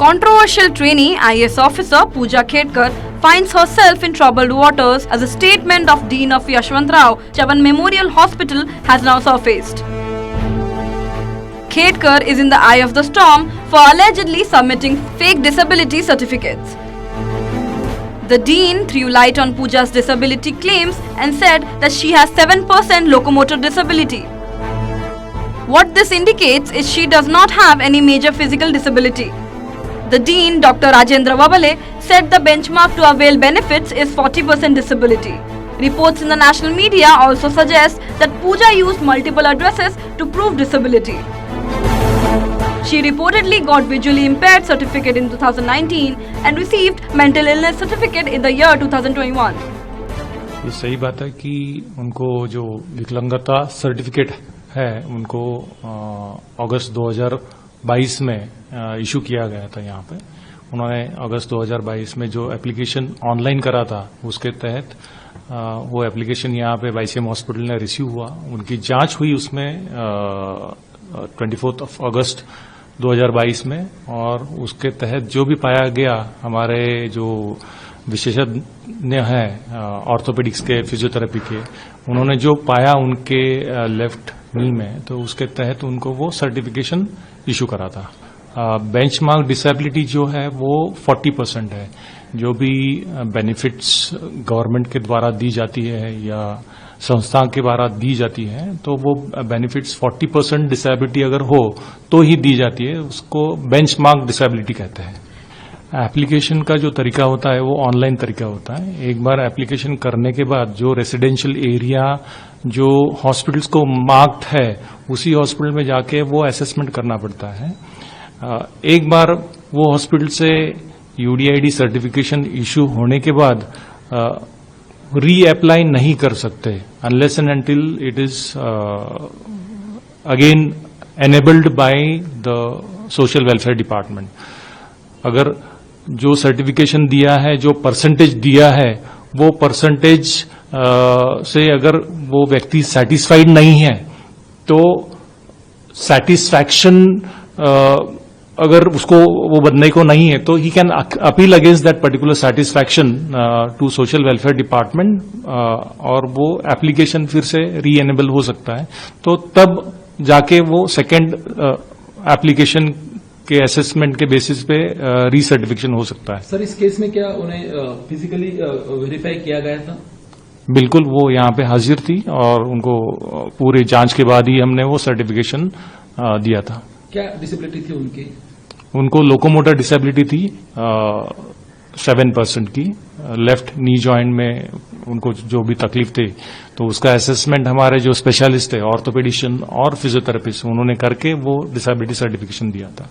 Controversial trainee IAS officer Pooja Khedkar finds herself in troubled waters as a statement of Dean of Yashwantrao Chavan Memorial Hospital has now surfaced. Khedkar is in the eye of the storm for allegedly submitting fake disability certificates. The Dean threw light on Pooja's disability claims and said that she has 7% locomotor disability. What this indicates is she does not have any major physical disability. The Dean, Dr. Rajendra Wabale, said the benchmark to avail benefits is 40% disability. Reports in the national media also suggest that Pooja used multiple addresses to prove disability. She reportedly got visually impaired certificate in 2019 and received mental illness certificate in the year 2021. ये सही बात है कि उनको जो विकलांगता certificate है उनको अगस्त 2022 में इशू किया गया था। यहाँ पे उन्होंने अगस्त 2022 में जो एप्लीकेशन ऑनलाइन करा था उसके तहत वो एप्लीकेशन यहाँ पे YCM हॉस्पिटल ने रिसीव हुआ। उनकी जांच हुई उसमें 24 अगस्त 2022 में, और उसके तहत जो भी पाया गया, हमारे जो विशेषज्ञ हैं ऑर्थोपेडिक्स के, फिजियोथेरेपी के, उन्होंने जो पाया उनके लेफ्ट नी में, तो उसके तहत उनको वो सर्टिफिकेशन इशू करा था। बेंचमार्क डिसेबिलिटी जो है वो 40% है। जो भी बेनिफिट्स गवर्नमेंट के द्वारा दी जाती है या संस्था के द्वारा दी जाती है, तो वो बेनिफिट्स 40% डिसेबिलिटी अगर हो तो ही दी जाती है, उसको बेंचमार्क डिसेबिलिटी कहते हैं। एप्लीकेशन का जो तरीका होता है वो ऑनलाइन तरीका होता है। एक बार एप्लीकेशन करने के बाद जो रेसिडेंशियल एरिया जो हॉस्पिटल्स को मार्क्ड है उसी हॉस्पिटल में जाके वो असेसमेंट करना पड़ता है। एक बार वो हॉस्पिटल से यूडीआईडी सर्टिफिकेशन इशू होने के बाद री अप्लाई नहीं कर सकते unless and until it is again enabled by the social welfare department. अगर जो सर्टिफिकेशन दिया है, जो परसेंटेज दिया है, वो परसेंटेज से अगर वो व्यक्ति सेटिस्फाइड नहीं है तो सेटिस्फैक्शन अगर उसको वो बनने को नहीं है तो ही can appeal against that particular satisfaction to social welfare department, और वो एप्लीकेशन फिर से री एनेबल हो सकता है। तो तब जाके वो सेकेंड एप्लीकेशन के असेसमेंट के बेसिस पे री सर्टिफिकेशन हो सकता है। सर, इस केस में क्या उन्हें फिजिकली वेरीफाई किया गया था? बिल्कुल, वो यहाँ पे हाजिर थी और उनको पूरी जांच के बाद ही हमने वो सर्टिफिकेशन दिया था। क्या डिसेबिलिटी थी उनकी? उनको लोकोमोटर डिसेबिलिटी थी 7% की। लेफ्ट नी जॉइंट में उनको जो भी तकलीफ थी तो उसका असेसमेंट हमारे जो स्पेशलिस्ट है ऑर्थोपेडिशियन और फिजियोथेरेपिस्ट उन्होंने करके वो डिसेबिलिटी सर्टिफिकेशन दिया था।